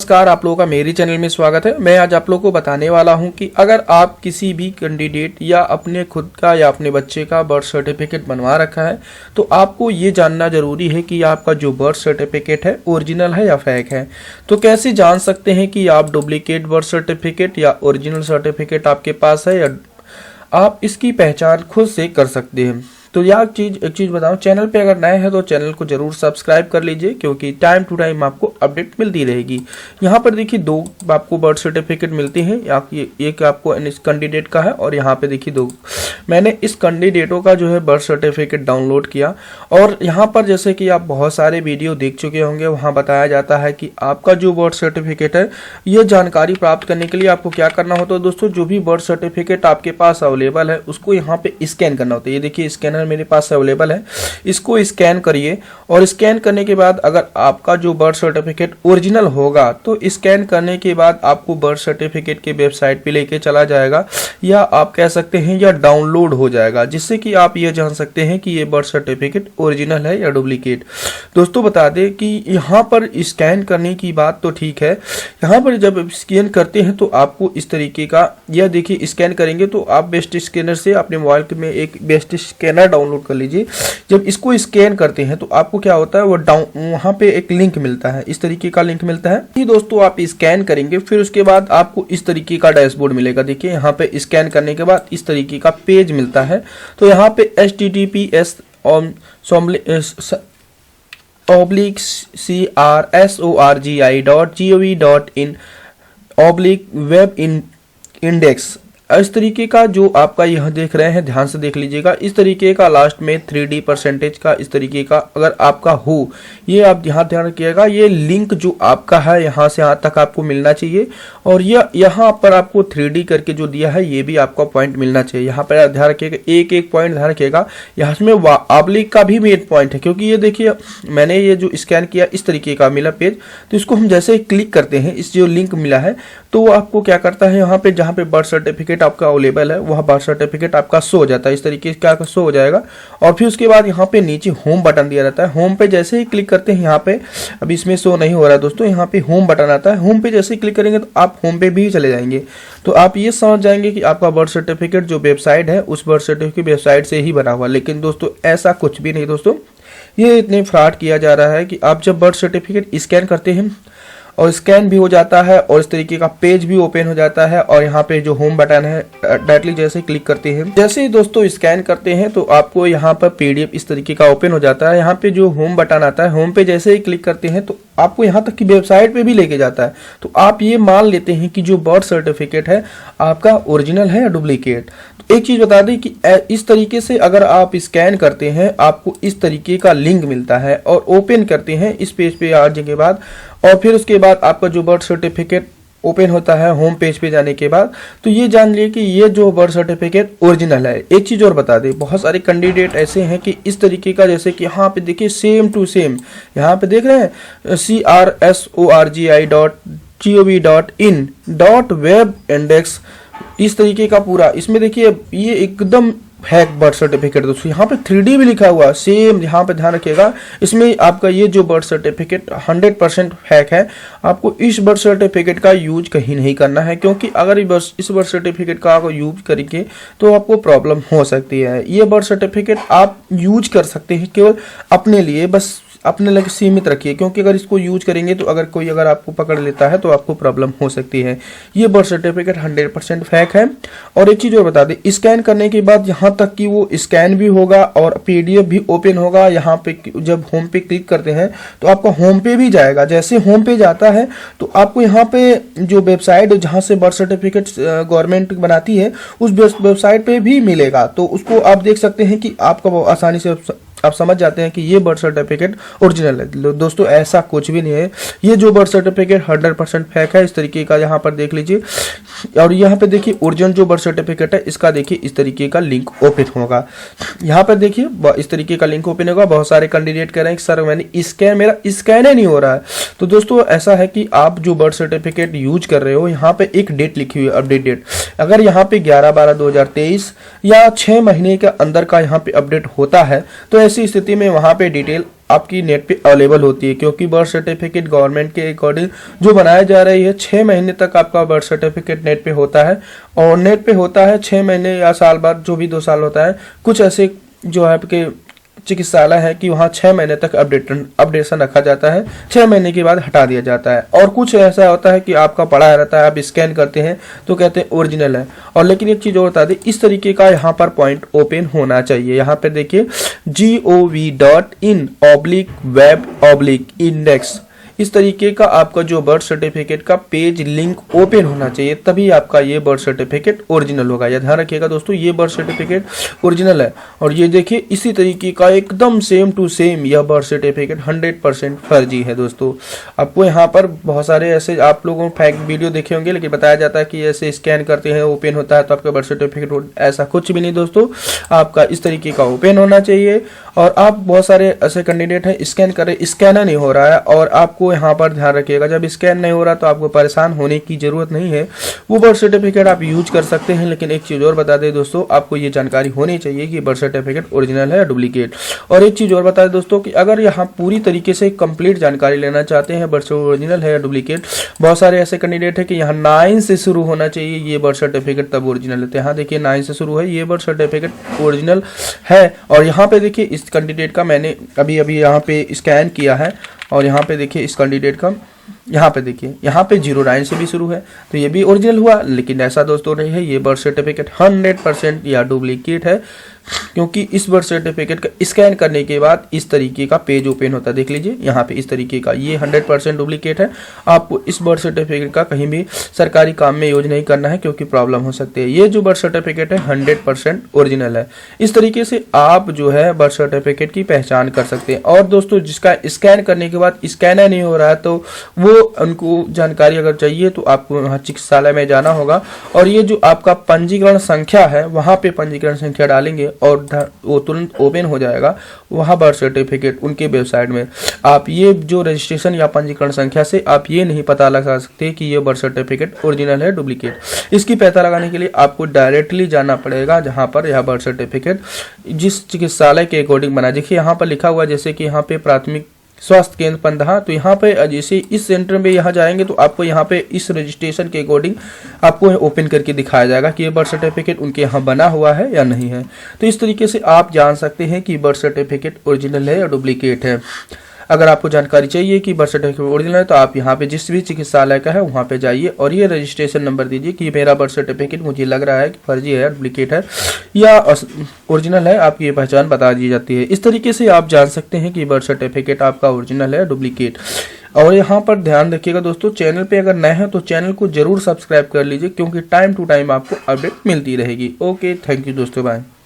नमस्कार, आप लोगों का मेरे चैनल में स्वागत है। मैं आज आप लोगों को बताने वाला हूं कि अगर आप किसी भी कैंडिडेट या अपने खुद का या अपने बच्चे का बर्थ सर्टिफिकेट बनवा रखा है तो आपको ये जानना जरूरी है कि आपका जो बर्थ सर्टिफिकेट है ओरिजिनल है या फेक है। तो कैसे जान सकते हैं कि आप डुप्लीकेट बर्थ सर्टिफिकेट या ओरिजिनल सर्टिफिकेट आपके पास है या आप इसकी पहचान खुद से कर सकते हैं। तो एक चीज बताऊं, चैनल पे अगर नए हैं तो चैनल को जरूर सब्सक्राइब कर लीजिए क्योंकि टाइम टू टाइम आपको अपडेट मिलती रहेगी। यहाँ पर देखिए दो आपको बर्थ सर्टिफिकेट मिलते हैं, एक आपको इस कैंडिडेट का है और यहाँ पे देखिए दो। मैंने इस कैंडिडेटों का जो है बर्थ सर्टिफिकेट डाउनलोड किया और यहाँ पर जैसे कि आप बहुत सारे वीडियो देख चुके होंगे, वहाँ बताया जाता है कि आपका जो बर्थ सर्टिफिकेट है ये जानकारी प्राप्त करने के लिए आपको क्या करना होता है। दोस्तों, जो भी बर्थ सर्टिफिकेट आपके पास अवेलेबल है उसको यहाँ पे स्कैन करना होता है। ये देखिए स्कैनर मेरे पास अवेलेबल है, इसको स्कैन करिए और स्कैन करने के बाद अगर आपका जो बर्थ सर्टिफिकेट ओरिजिनल होगा तो स्कैन करने के बाद आपको बर्थ सर्टिफिकेट के वेबसाइट पे लेके चला जाएगा या आप कह सकते हैं या डाउनलोड हो जाएगा, जिससे कि आप ये जान सकते हैं कि ये बर्थ सर्टिफिकेट ओरिजिनल है या डुप्लीकेट। दोस्तों, बता दें कि यहाँ पर स्कैन करने की बात तो ठीक है, यहाँ पर जब स्कैन करते हैं तो आपको इस तरीके का, यह देखिए स्कैन करेंगे तो आप बेस्ट स्कैनर से अपने मोबाइल में एक बेस्ट स्कैनर डाउनलोड कर लीजिए। जब इसको स्कैन करते हैं तो आपको क्या होता है, वो वहां पे एक लिंक मिलता है, इस तरीके का लिंक मिलता है। ये दोस्तों आप स्कैन करेंगे, फिर उसके बाद आपको इस तरीके का डैशबोर्ड मिलेगा। देखिए यहाँ पे स्कैन करने के बाद इस तरीके का पेज मिलता है। तो यहाँ पे https://crgi.gov.in/web-index इस तरीके का जो आपका यह देख रहे हैं, ध्यान से देख लीजिएगा। इस तरीके का लास्ट में 3D परसेंटेज का इस तरीके का अगर आपका हो, ये आप यहाँ ध्यान रखिएगा। ये लिंक जो आपका है यहाँ से यहाँ तक आपको मिलना चाहिए और यह यहाँ पर आपको 3D करके जो दिया है ये भी आपका पॉइंट मिलना चाहिए। यहाँ पर ध्यान रखिएगा, एक एक पॉइंट ध्यान रखिएगा। यहाँ में ऑब्लिक का भी मेन पॉइंट है क्योंकि ये देखिए मैंने ये जो स्कैन किया इस तरीके का मिला पेज, तो इसको हम जैसे क्लिक करते हैं, इस जो लिंक मिला है तो वो आपको क्या करता है, यहाँ पे जहाँ पे बर्थ सर्टिफिकेट आपका अवेलेबल है वह बर्थ सर्टिफिकेट आपका शो हो जाता है, इस तरीके का शो हो जाएगा। और फिर उसके बाद यहाँ पे नीचे होम बटन दिया रहता है। होम पे जैसे ही क्लिक करते हैं, यहाँ पे अभी इसमें शो नहीं हो रहा है दोस्तों, यहाँ पे होम बटन आता है। होम पे जैसे ही क्लिक करेंगे तो आप होम पे भी चले जाएंगे, तो आप ये समझ जाएंगे कि आपका बर्थ सर्टिफिकेट जो वेबसाइट है उस बर्थ सर्टिफिकेट वेबसाइट से ही बना हुआ। लेकिन दोस्तों ऐसा कुछ भी नहीं दोस्तों, ये इतने फ्रॉड किया जा रहा है कि आप जब बर्थ सर्टिफिकेट स्कैन करते हैं और स्कैन भी हो जाता है और इस तरीके का पेज भी ओपन हो जाता है और यहाँ पे जो होम बटन है डायरेक्टली जैसे क्लिक करते हैं, जैसे ही दोस्तों स्कैन करते हैं तो आपको यहाँ पर PDF इस तरीके का ओपन हो जाता है। यहाँ पे जो होम बटन आता है, होम पे जैसे ही क्लिक करते हैं तो आपको यहाँ तक की वेबसाइट पे भी लेके जाता है। तो आप ये मान लेते हैं कि जो बर्थ सर्टिफिकेट है आपका ओरिजिनल है या डुप्लीकेट। तो एक चीज बता दें कि इस तरीके से अगर आप स्कैन करते हैं आपको इस तरीके का लिंक मिलता है और ओपन करते हैं इस पेज पे आने के बाद, और फिर उसके बाद आपका जो बर्थ सर्टिफिकेट ओपन होता है होम पेज पे जाने के बाद, तो ये जान लिए कि ये जो बर्थ सर्टिफिकेट ओरिजिनल है। एक चीज और बता दें, बहुत सारे कैंडिडेट ऐसे हैं कि इस तरीके का, जैसे कि यहाँ पे देखिए सेम टू सेम, यहाँ पे देख रहे हैं crsorgi.gov.in/web-index इस तरीके का पूरा, इसमें देखिए ये एकदम हैक बर्थ सर्टिफिकेट दोस्तों। यहाँ पे 3D भी लिखा हुआ सेम, यहाँ पे ध्यान रखिएगा। इसमें आपका ये जो बर्थ सर्टिफिकेट 100% हैक है। आपको इस बर्थ सर्टिफिकेट का यूज कहीं नहीं करना है क्योंकि अगर इस बर्थ सर्टिफिकेट का आप यूज करेंगे तो आपको प्रॉब्लम हो सकती है। ये बर्थ सर्टिफिकेट आप यूज कर सकते हैं केवल अपने लिए, बस अपने लगे सीमित रखिए क्योंकि अगर इसको यूज करेंगे तो अगर आपको पकड़ लेता है तो आपको प्रॉब्लम हो सकती है। ये बर्थ सर्टिफिकेट 100% फेक है। और एक चीज और बता दें, स्कैन करने के बाद यहाँ तक कि वो स्कैन भी होगा और PDF भी ओपन होगा। यहाँ पे जब होम पे क्लिक करते हैं तो आपका होम पे भी जाएगा। जैसे होम पे जाता है तो आपको यहाँ पे जो वेबसाइट जहाँ से बर्थ सर्टिफिकेट गवर्नमेंट बनाती है उस वेबसाइट पे भी मिलेगा, तो उसको आप देख सकते हैं कि आपका आसानी से आप समझ जाते हैं कि ये बर्थ सर्टिफिकेट ओरिजिनल है। दोस्तों ऐसा कुछ भी नहीं है, ये जो बर्थ सर्टिफिकेट 100% फेक है। इस तरीके का यहाँ पर देख लीजिए और यहाँ पे देखिए ओरिजिनल जो बर्थ सर्टिफिकेट है इसका देखिए इस तरीके का लिंक ओपन होगा। यहाँ पर देखिए इस तरीके का लिंक ओपन होगा। बहुत सारे कैंडिडेट कह रहे हैं कि सर मैंने मेरा स्कैन ही नहीं हो रहा है। तो दोस्तों ऐसा है कि आप जो बर्थ सर्टिफिकेट यूज कर रहे हो यहाँ पे एक डेट लिखी हुई है, अपडेट डेट। अगर यहाँ पे 11/12/2023 या 6 महीने के अंदर का यहाँ पे अपडेट होता है तो ऐसी स्थिति में वहां पे डिटेल आपकी नेट पे अवेलेबल होती है, क्योंकि बर्थ सर्टिफिकेट गवर्नमेंट के अकॉर्डिंग जो बनाया जा रही है 6 महीने तक आपका बर्थ सर्टिफिकेट नेट पे होता है, और नेट पे होता है 6 महीने या साल बाद, जो भी 2 साल होता है। कुछ ऐसे जो है आपके चिकित्सालय है कि वहाँ 6 महीने तक अपडेशन रखा जाता है, 6 महीने के बाद हटा दिया जाता है। और कुछ ऐसा होता है कि आपका पड़ा रहता है, आप स्कैन करते हैं तो कहते हैं ओरिजिनल है। और लेकिन एक चीज़ और बता दें, इस तरीके का यहाँ पर पॉइंट ओपन होना चाहिए। यहाँ पे देखिए gov.in/web/index, इस तरीके का आपका जो बर्थ सर्टिफिकेट का पेज लिंक ओपन होना चाहिए, तभी आपका ये बर्थ सर्टिफिकेट ओरिजिनल होगा। यह ध्यान रखिएगा दोस्तों, ये बर्थ सर्टिफिकेट ओरिजिनल है। और ये देखिए इसी तरीके का एकदम सेम टू सेम यह बर्थ सर्टिफिकेट 100% फर्जी है दोस्तों। आपको यहाँ पर बहुत सारे ऐसे आप लोगों फेक वीडियो देखे होंगे, लेकिन बताया जाता है कि ऐसे स्कैन करते हैं ओपन होता है तो आपका बर्थ सर्टिफिकेट, ऐसा कुछ भी नहीं दोस्तों। आपका इस तरीके का ओपन होना चाहिए। और आप बहुत सारे ऐसे कैंडिडेट हैं स्कैन कर रहे, स्कैनर नहीं हो रहा है, और आपको यहाँ पर ध्यान रखिएगा, जब स्कैन नहीं हो रहा तो आपको परेशान होने की जरूरत नहीं है, वो बर्थ सर्टिफिकेट आप यूज कर सकते हैं। लेकिन एक चीज और बता दें दोस्तों, आपको ये जानकारी होनी चाहिए कि बर्थ सर्टिफिकेट ओरिजिनल है या डुप्लीकेट। और एक चीज और बता दें दोस्तों कि अगर यहाँ पूरी तरीके से कंप्लीट जानकारी लेना चाहते हैं बर्थ ओरिजिनल है या डुप्लीकेट, बहुत सारे ऐसे कैंडिडेट है कि यहाँ 9 से शुरू होना चाहिए ये बर्थ सर्टिफिकेट, तब ओरिजिनल है। यहाँ देखिए 9 से शुरू है, ये बर्थ सर्टिफिकेट ओरिजिनल है। और यहाँ पे देखिए इस कैंडिडेट का मैंने अभी यहाँ पे स्कैन किया है, और यहाँ पे देखिए इस कैंडिडेट का, यहाँ पे देखिए यहाँ पे 09 से भी शुरू है, तो ये भी ओरिजिनल हुआ। लेकिन ऐसा दोस्तों नहीं है, ये बर्थ सर्टिफिकेट 100% या डुप्लीकेट है, क्योंकि इस बर्थ सर्टिफिकेट का स्कैन करने के बाद इस तरीके का पेज ओपन होता है। देख लीजिए यहाँ पे इस तरीके का, ये 100% डुप्लीकेट है। आपको इस बर्थ सर्टिफिकेट का कहीं भी सरकारी काम में यूज नहीं करना है, क्योंकि प्रॉब्लम हो सकती है। ये जो बर्थ सर्टिफिकेट है 100% ओरिजिनल है। इस तरीके से आप जो है बर्थ सर्टिफिकेट की पहचान कर सकते हैं। और दोस्तों जिसका स्कैन करने के बाद स्कैनर नहीं हो रहा है, तो वो उनको जानकारी अगर चाहिए तो आपको वहाँ चिकित्सालय में जाना होगा, और ये जो आपका पंजीकरण संख्या है वहाँ पे पंजीकरण संख्या डालेंगे और वो तुरंत ओपन हो जाएगा वहाँ बर्थ सर्टिफिकेट उनके वेबसाइट में। आप ये जो रजिस्ट्रेशन या पंजीकरण संख्या से आप ये नहीं पता लगा सकते कि ये बर्थ सर्टिफिकेट ओरिजिनल है डुप्लीकेट। इसकी पता लगाने के लिए आपको डायरेक्टली जाना पड़ेगा जहाँ पर यह बर्थ सर्टिफिकेट जिस चिकित्सालय के अकॉर्डिंग बना। देखिए यहाँ पर लिखा हुआ, जैसे कि यहाँ पे प्राथमिक स्वास्थ्य केंद्र पंदहा, तो यहाँ पे जैसे इस सेंटर में यहाँ जाएंगे तो आपको यहाँ पे इस रजिस्ट्रेशन के अकॉर्डिंग आपको ओपन करके दिखाया जाएगा कि ये बर्थ सर्टिफिकेट उनके यहाँ बना हुआ है या नहीं है। तो इस तरीके से आप जान सकते हैं कि बर्थ सर्टिफिकेट ओरिजिनल है या डुप्लीकेट है। अगर आपको जानकारी चाहिए कि बर्थ सर्टिफिकेट ओरिजिनल है तो आप यहाँ पे जिस भी चिकित्सालय का है वहाँ पे जाइए और ये रजिस्ट्रेशन नंबर दीजिए कि मेरा बर्थ सर्टिफिकेट मुझे लग रहा है कि फर्जी है, डुप्लीकेट है या ओरिजिनल है। आपकी ये पहचान बता दी जाती है। इस तरीके से आप जान सकते हैं कि बर्थ सर्टिफिकेट आपका ओरिजिनल है, डुप्लीकेट। और यहाँ पर ध्यान रखिएगा दोस्तों, चैनल पे अगर नए हैं तो चैनल को जरूर सब्सक्राइब कर लीजिए, क्योंकि टाइम टू टाइम आपको अपडेट मिलती रहेगी। ओके, थैंक यू दोस्तों, बाय।